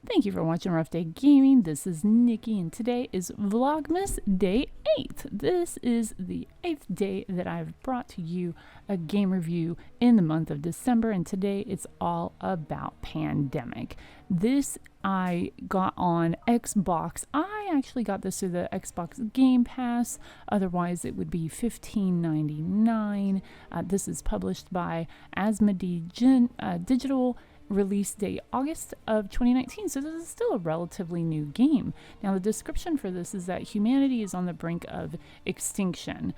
Thank you for watching Rough Day Gaming. This is Nikki, and today is Vlogmas Day 8. This is the 8th day that I've brought to you a game review in the month of December, and today it's all about Pandemic. This I got on Xbox. I actually got this through the Xbox Game Pass. Otherwise, it would be $15.99. This is published by Asmodee Digital. Release date August of 2019, so this is still a relatively new game. Now, the description for this is that humanity is on the brink of extinction.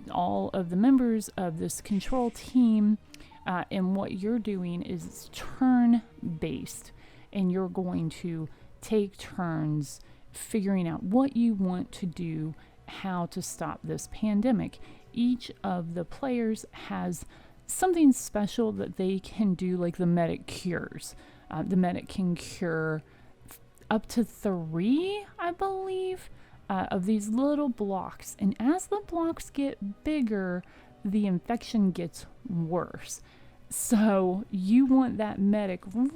All of the members of this control team, and what you're doing is turn-based, and you're going to take turns figuring out what you want to do, how to stop this pandemic. Each of the players has something special that they can do, like the medic cures. The medic can cure up to 3, I believe, of these little blocks. And as the blocks get bigger, the infection gets worse. So you want that medic running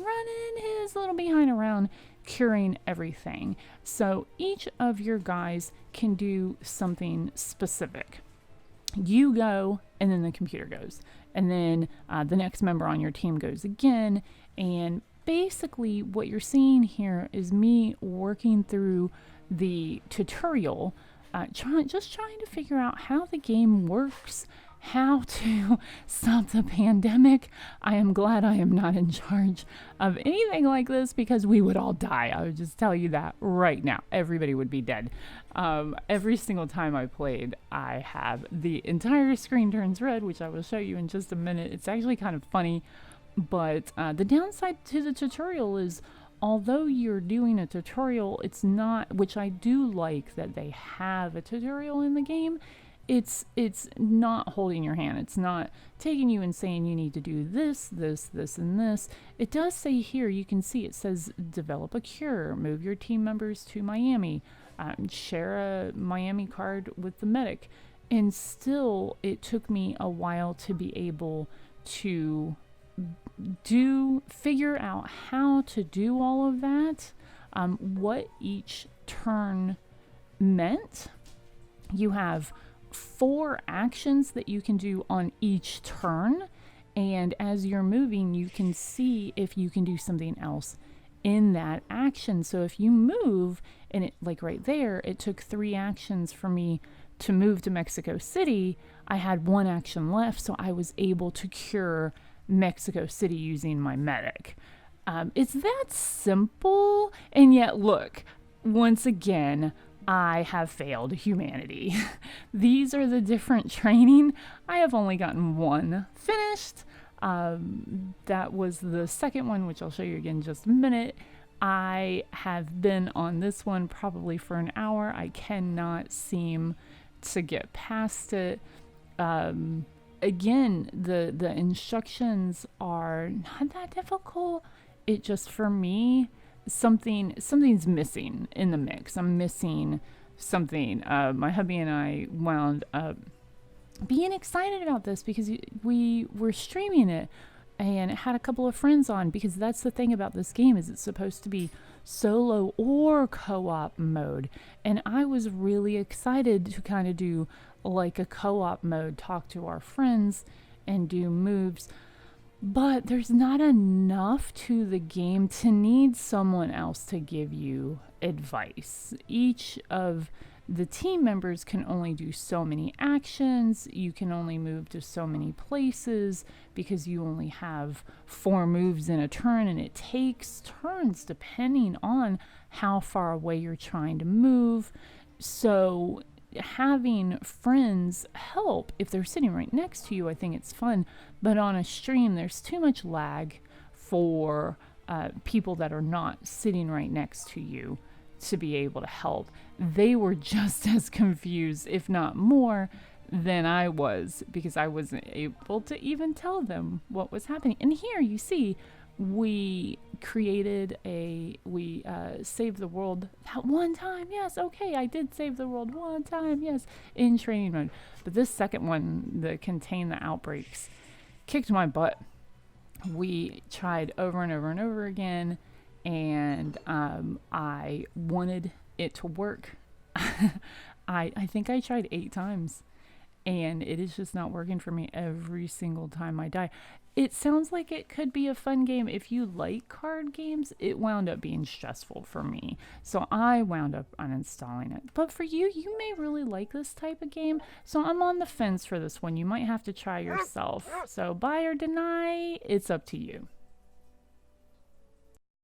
his little behind around, curing everything. So each of your guys can do something specific. You go, and then the computer goes. And then the next member on your team goes again. And basically what you're seeing here is me working through the tutorial, just trying to figure out how the game works, how to stop the pandemic. I am glad I am not in charge of anything like this, because we would all die. I would just tell you that right now. Everybody would be dead. Every single time I played, I have the entire screen turns red, which I will show you in just a minute. It's actually kind of funny, but the downside to the tutorial is, although you're doing a tutorial, it's not, which I do like that they have a tutorial in the game, it's not holding your hand. It's not taking you and saying you need to do this, this, this, and this. It does say here, you can see it says develop a cure, move your team members to Miami, share a Miami card with the medic. And still, it took me a while to be able to figure out how to do all of that, what each turn meant. You have 4 actions that you can do on each turn, and as you're moving, you can see if you can do something else in that action. So if you move, and it, like right there, it took 3 actions for me to move to Mexico City. I had 1 action left, so I was able to cure Mexico City using my medic. It's that simple, and yet look, once again, I have failed humanity. These are the different training. I have only gotten 1 finished. That was the second one, which I'll show you again in just a minute. I have been on this one probably for an hour. I cannot seem to get past it. Again, the instructions are not that difficult. It just, for me, something's missing in the mix. I'm missing something. My hubby and I wound up being excited about this because we were streaming it and had a couple of friends on, because that's the thing about this game, is it's supposed to be solo or co-op mode. And I was really excited to kind of do like a co-op mode, talk to our friends and do moves. But there's not enough to the game to need someone else to give you advice. Each of the team members can only do so many actions. You can only move to so many places because you only have 4 moves in a turn, and it takes turns depending on how far away you're trying to move. So having friends help if they're sitting right next to you, I think it's fun. But on a stream, there's too much lag for people that are not sitting right next to you to be able to help. They were just as confused, if not more, than I was, because I wasn't able to even tell them what was happening. And here you see, we saved the world that one time. Yes, okay, I did save the world one time, yes, in training mode. But this second one, the contain the outbreaks, kicked my butt. We tried over and over and over again, and I wanted it to work. I think I tried 8 times, and it is just not working for me every single time I die. It sounds like it could be a fun game if you like card games. It wound up being stressful for me, so I wound up uninstalling it. But for you, you may really like this type of game, so I'm on the fence for this one. You might have to try yourself. So buy or deny, it's up to you.